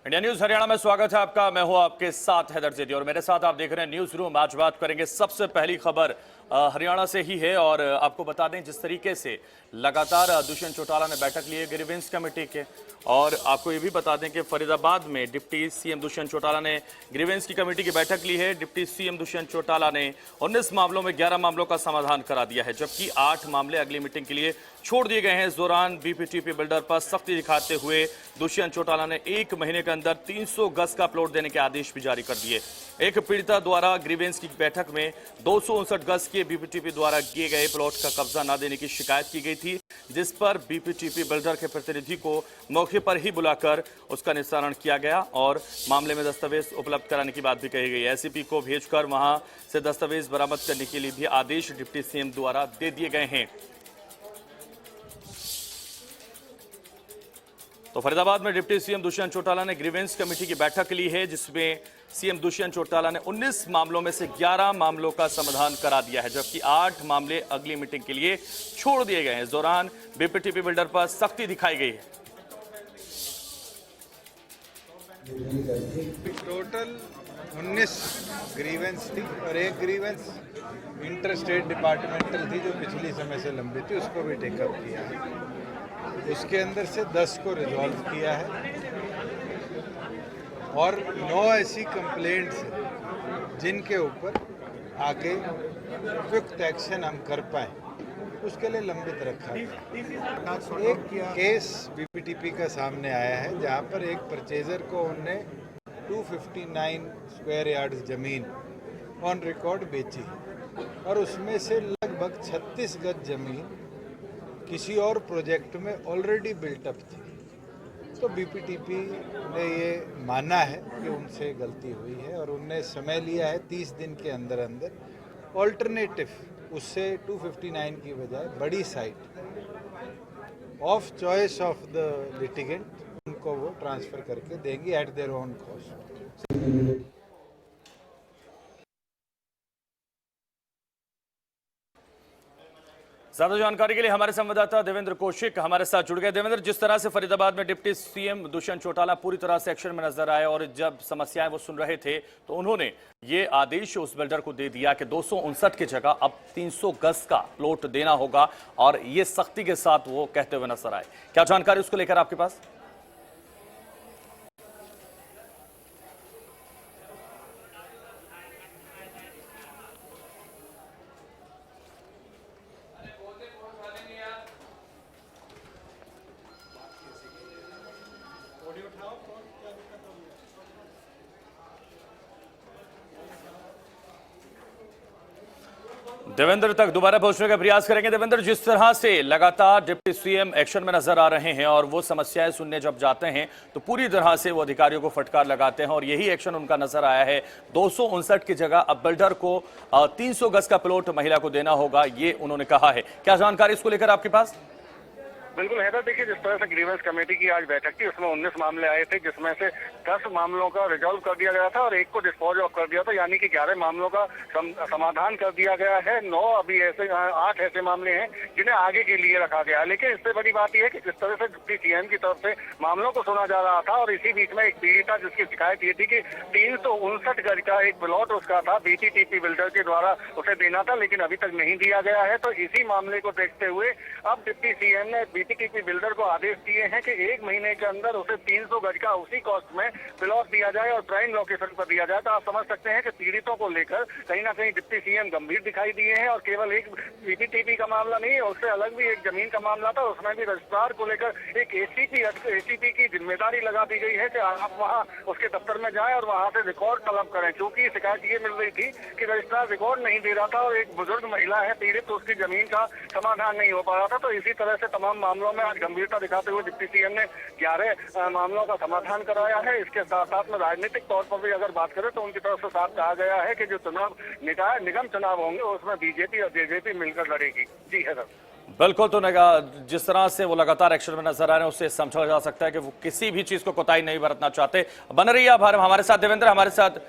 India news Haryana में स्वागत है आपका। मैं हूं आपके साथ हैदर जेदी और मेरे साथ आप देख रहे हैं न्यूज रूम। आज बात करेंगे सबसे पहली खबर हरियाणा से ही है और आपको बता दें जिस तरीके से लगातार दुष्यंत चौटाला ने बैठक ली है ग्रीवेंस कमेटी के, और आपको ये भी बता दें कि फरीदाबाद में डिप्टी सीएम दुष्यंत चौटाला ने ग्रीवेंस की कमेटी की बैठक ली है। डिप्टी सीएम दुष्यंत चौटाला ने 19 मामलों में 11 मामलों का समाधान करा दिया है, जबकि 8 मामले अगली मीटिंग के लिए छोड़ दिए गए हैं। इस दौरान बीपीटीपी बिल्डर पर सख्ती दिखाते हुए दुष्यंत चौटाला ने 1 महीने के अंदर 300 गज का प्लॉट देने के आदेश भी जारी कर दिए। एक पीड़िता द्वारा ग्रीवेंस की बैठक में 259 गज के बीपीटीपी द्वारा किए गए प्लॉट का कब्जा न देने की शिकायत की गई थी, जिस पर बीपीटीपी बिल्डर के प्रतिनिधि को मौके पर ही बुलाकर उसका निस्तारण किया गया और मामले में दस्तावेज उपलब्ध कराने की बात भी कही गई। एसीपी को भेजकर वहां से दस्तावेज बरामद करने के लिए भी आदेश डिप्टी सीएम द्वारा दे दिए गए हैं। तो फरीदाबाद में डिप्टी सीएम दुष्यंत चौटाला ने ग्रीवेंस कमेटी की बैठक ली है, जिसमें सीएम दुष्यंत चौटाला ने 19 मामलों में से 11 मामलों का समाधान करा दिया है, जबकि 8 मामले अगली मीटिंग के लिए छोड़ दिए गए हैं। इस दौरान बीपीटीपी बिल्डर पर सख्ती दिखाई गई है। टोटल 19 ग्रीवेंस थी और एक ग्रीवेंस इंटर स्टेट डिपार्टमेंटल थी जो पिछली समय से लंबित थी, उसको भी टेकअप किया है। उसके अंदर से 10 को रिजॉल्व किया है और 9 ऐसी कंप्लेंट्स हैं जिनके ऊपर आगे उपयुक्त एक्शन हम कर पाए, उसके लिए लंबित रखा है। एक केस बीपीटीपी का सामने आया है जहां पर एक परचेजर को उनने 259 स्क्वायर यार्ड्स जमीन ऑन रिकॉर्ड बेची और उसमें से लगभग 36 गज जमीन किसी और प्रोजेक्ट में ऑलरेडी बिल्टअप थी। तो बीपीटीपी ने ये माना है कि उनसे गलती हुई है और उनने समय लिया है 30 दिन के अंदर अंदर ऑल्टरनेटिव उससे 259 की बजाय बड़ी site of choice of the litigant उनको वो ट्रांसफर करके देंगे एट देयर ओन कॉस्ट। ज्यादा जानकारी के लिए हमारे संवाददाता देवेंद्र कौशिक हमारे साथ जुड़ गए। देवेंद्र, जिस तरह से फरीदाबाद में डिप्टी सीएम दुष्यंत चौटाला पूरी तरह से एक्शन में नजर आए और जब समस्याएं वो सुन रहे थे तो उन्होंने ये आदेश उस बिल्डर को दे दिया कि 259 की जगह अब 300 गज का प्लॉट देना होगा और ये सख्ती के साथ वो कहते हुए नजर आए। क्या जानकारी उसको लेकर आपके पास? देवेंद्र तक दोबारा पहुंचने का प्रयास करेंगे। देवेंद्र, जिस तरह से लगातार डिप्टी सीएम एक्शन में नजर आ रहे हैं और वो समस्याएं सुनने जब जाते हैं तो पूरी तरह से वो अधिकारियों को फटकार लगाते हैं और यही एक्शन उनका नजर आया है। 259 की जगह अब बिल्डर को 300 गज का प्लॉट महिला को देना होगा, ये उन्होंने कहा है। क्या जानकारी इसको लेकर आपके पास? बिल्कुल हैदर, देखिए जिस तरह से ग्रीवेंस कमेटी की आज बैठक थी उसमें 19 मामले आए थे, जिसमें से 10 मामलों का रिजॉल्व कर दिया गया था और एक को डिस्पोज ऑफ कर दिया था, यानी कि 11 मामलों का समाधान कर दिया गया है। 9 अभी ऐसे 8 ऐसे मामले हैं जिन्हें आगे के लिए रखा गया है। लेकिन इससे बड़ी बात यह है कि जिस तरह से डिप्टी सीएम की तरफ से मामलों को सुना जा रहा था और इसी बीच में एक पीड़िता जिसकी शिकायत ये थी कि 359 गज का एक प्लॉट उसका था, बीपीटीपी बिल्डर के द्वारा उसे देना था, लेकिन अभी तक नहीं दिया गया है। तो इसी मामले को देखते हुए अब डिप्टी सीएम ने बीपीटीपी बिल्डर को आदेश दिए हैं कि 1 महीने के अंदर उसे 300 गज का उसी कॉस्ट में प्लॉट दिया जाए और प्राइम लोकेशन पर दिया जाए। तो आप समझ सकते हैं कि पीड़ितों को लेकर कहीं ना कहीं डिप्टी सीएम गंभीर दिखाई दिए हैं और केवल एक बीपीटीपी का मामला नहीं है, उससे अलग भी एक जमीन का मामला था, उसमें भी रजिस्ट्रार को लेकर एक एसीपी की जिम्मेदारी लगा दी गई है कि आप वहाँ उसके दफ्तर में जाएं और वहाँ से रिकॉर्ड तलब करें। क्योंकि शिकायत ये मिल रही थी कि रजिस्ट्रार रिकॉर्ड नहीं दे रहा था और एक बुजुर्ग महिला है पीड़ित, तो उसकी जमीन का समाधान नहीं हो पा रहा था। तो इसी तरह से तमाम मामलों में गंभीरता दिखाते हुए डिप्टी सीएम ने 11 मामलों का समाधान कराया है। इसके साथ साथ में राजनीतिक तौर पर भी अगर बात करें तो उनकी तरफ से साफ कहा गया है कि जो चुनाव निगम चुनाव होंगे उसमें बीजेपी और जेजेपी मिलकर लड़ेगी। जी है सर। बिल्कुल, तो जिस तरह से वो लगातार एक्शन में नजर आ रहे हैं उससे समझा जा सकता है कि वो किसी भी चीज को कोताही नहीं बरतना चाहते। बन रही है आभार हमारे साथ देवेंद्र, हमारे साथ